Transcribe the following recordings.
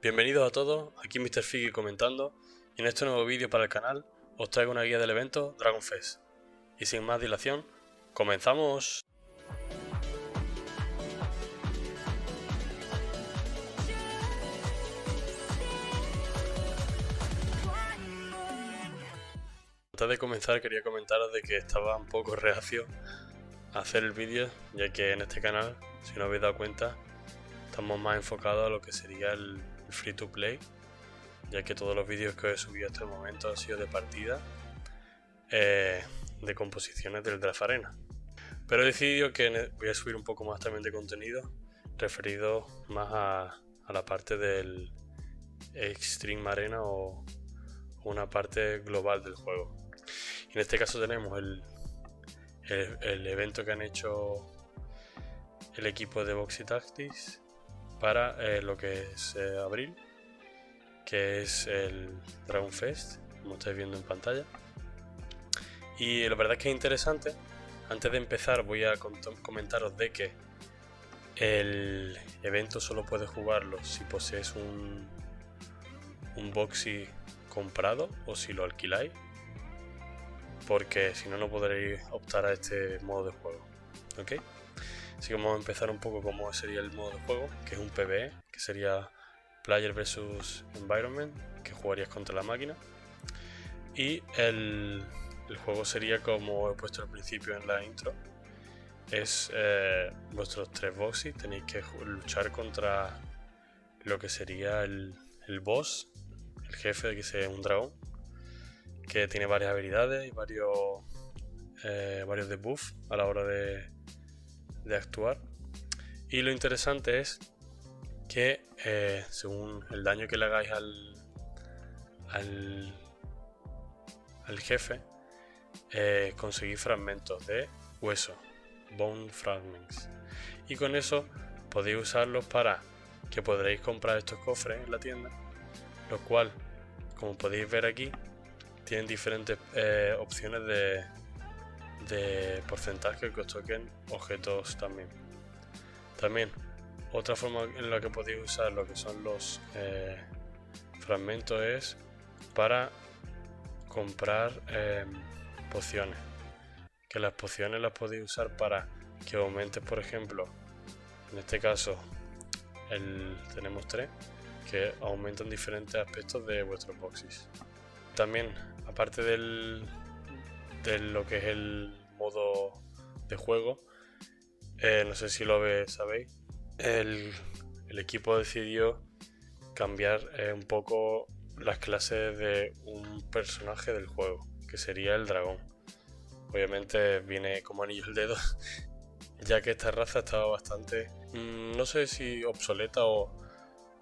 Bienvenidos a todos, aquí Mr. Figgy comentando, y en este nuevo vídeo para el canal os traigo una guía del evento Dragon Fest. Y sin más dilación, ¡comenzamos! Antes de comenzar quería comentaros de que estaba un poco reacio a hacer el vídeo, ya que en este canal, si no habéis dado cuenta, estamos más enfocados a lo que sería el free to play, ya que todos los vídeos que he subido hasta el momento han sido de partida de composiciones del Draft Arena. Pero he decidido que voy a subir un poco más también de contenido referido más a la parte del Extreme Arena o una parte global del juego. Y en este caso tenemos el evento que han hecho el equipo de Boxy Tactics para lo que es abril, que es el Dragon Fest, como estáis viendo en pantalla. Y la verdad es que es interesante. Antes de empezar voy a comentaros de que el evento solo puedes jugarlo si posees un Boxy comprado o si lo alquiláis, porque si no, no podréis optar a este modo de juego. ¿Ok? Así que vamos a empezar un poco cómo sería el modo de juego, que es un PvE, que sería Player vs Environment, que jugarías contra la máquina. Y el juego sería como he puesto al principio en la intro. Es vuestros 3 Boxy, tenéis que luchar contra lo que sería el boss, el jefe, que es un dragón, que tiene varias habilidades y varios debuffs a la hora de actuar. Y lo interesante es que según el daño que le hagáis al jefe, conseguís fragmentos de hueso, Bone Fragments, y con eso podéis usarlos para que podréis comprar estos cofres en la tienda, los cuales, como podéis ver aquí, tienen diferentes opciones de porcentaje que os toquen objetos también. También otra forma en la que podéis usar lo que son los fragmentos es para comprar pociones, que las pociones las podéis usar para que aumentes, por ejemplo, en este caso tenemos 3 que aumentan diferentes aspectos de vuestros boxes. También, aparte de lo que es el modo de juego, no sé si sabéis, el equipo decidió cambiar un poco las clases de un personaje del juego, que sería el dragón. Obviamente viene como anillo al dedo, ya que esta raza estaba bastante, no sé si obsoleta o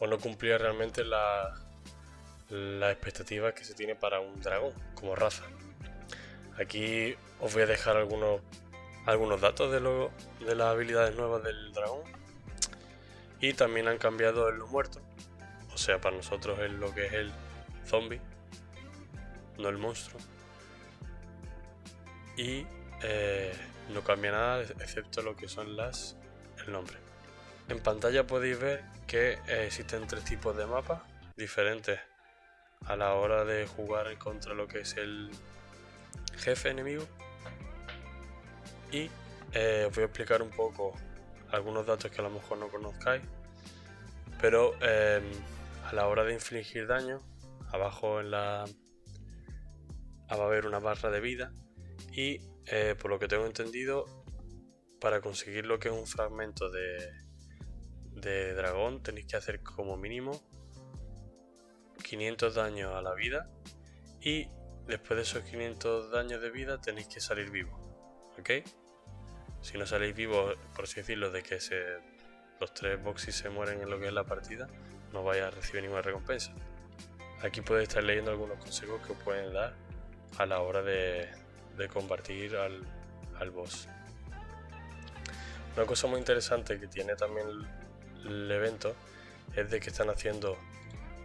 no cumplía realmente las expectativas que se tiene para un dragón como raza. Aquí os voy a dejar algunos datos de las habilidades nuevas del dragón. Y también han cambiado el muerto, o sea, para nosotros es lo que es el zombie, no el monstruo. Y no cambia nada excepto lo que son el nombre. En pantalla podéis ver que existen 3 tipos de mapas diferentes a la hora de jugar contra lo que es el jefe enemigo. Y os voy a explicar un poco algunos datos que a lo mejor no conozcáis, pero a la hora de infligir daño, abajo va a haber una barra de vida y por lo que tengo entendido, para conseguir lo que es un fragmento de dragón tenéis que hacer como mínimo 500 daños a la vida, y después de esos 500 daños de vida tenéis que salir vivo, ¿ok? Si no saléis vivos, por así decirlo, de que los 3 boxes se mueren en lo que es la partida, no vais a recibir ninguna recompensa. Aquí podéis estar leyendo algunos consejos que os pueden dar a la hora de combatir al boss. Una cosa muy interesante que tiene también el evento es de que están haciendo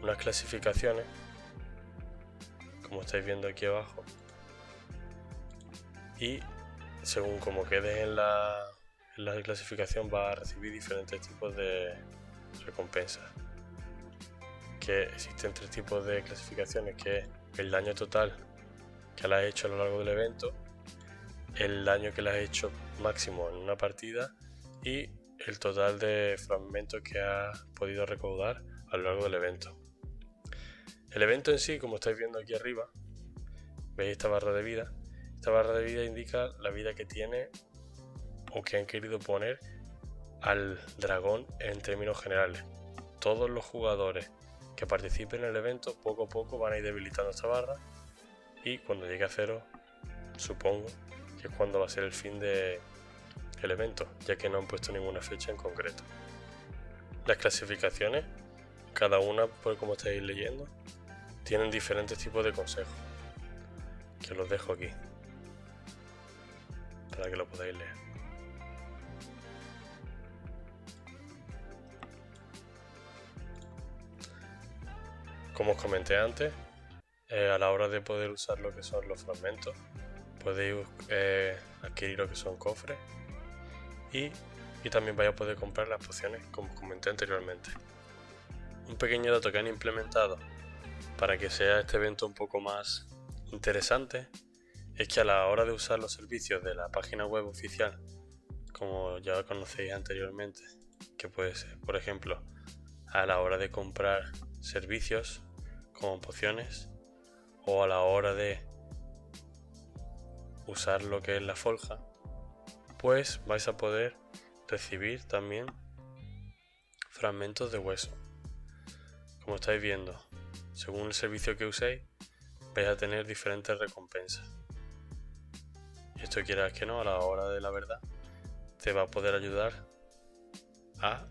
unas clasificaciones, como estáis viendo aquí abajo, y según como quedes en la clasificación vas a recibir diferentes tipos de recompensas. que existen 3 tipos de clasificaciones, que es el daño total que le has hecho a lo largo del evento, el daño que le has hecho máximo en una partida y el total de fragmentos que has podido recaudar a lo largo del evento. El evento en sí, como estáis viendo aquí arriba, veis esta barra de vida. Esta barra de vida indica la vida que tiene o que han querido poner al dragón en términos generales. Todos los jugadores que participen en el evento poco a poco van a ir debilitando esta barra, y cuando llegue a 0 supongo que es cuando va a ser el fin del evento, ya que no han puesto ninguna fecha en concreto. Las clasificaciones, cada una, por como estáis leyendo, tienen diferentes tipos de consejos, que os los dejo aquí para que lo podáis leer. Como os comenté antes, a la hora de poder usar lo que son los fragmentos, podéis adquirir lo que son cofres y también vais a poder comprar las pociones, como os comenté anteriormente. Un pequeño dato que han implementado para que sea este evento un poco más interesante es que a la hora de usar los servicios de la página web oficial, como ya conocéis anteriormente, que puede ser, por ejemplo, a la hora de comprar servicios como pociones, o a la hora de usar lo que es la forja, pues vais a poder recibir también fragmentos de hueso. Como estáis viendo, según el servicio que uséis, vais a tener diferentes recompensas. Y esto, quieras que no, a la hora de la verdad, te va a poder ayudar a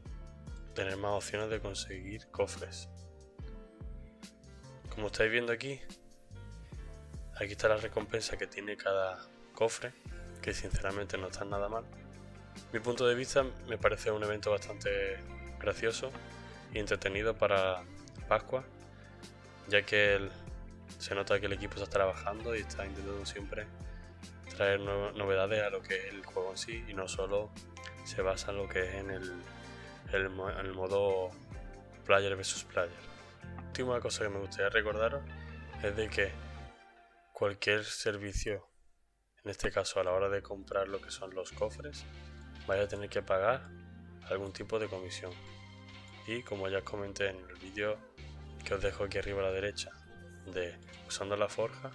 tener más opciones de conseguir cofres. Como estáis viendo aquí está la recompensa que tiene cada cofre, que sinceramente no está nada mal. Mi punto de vista, me parece un evento bastante gracioso y entretenido para Pascua, ya que se nota que el equipo está trabajando y está intentando siempre traer novedades a lo que es el juego en sí, y no solo se basa en lo que es en el modo player versus player. Última cosa que me gustaría recordaros es de que cualquier servicio, en este caso a la hora de comprar lo que son los cofres, vais a tener que pagar algún tipo de comisión. Y como ya os comenté en el vídeo que os dejo aquí arriba a la derecha de usando la forja,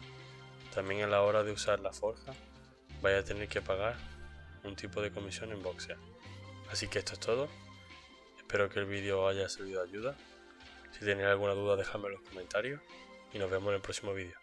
también a la hora de usar la forja vais a tener que pagar un tipo de comisión en Voxel. Así que esto es todo. Espero que el vídeo os haya servido de ayuda. Si tenéis alguna duda, dejadme en los comentarios y nos vemos en el próximo vídeo.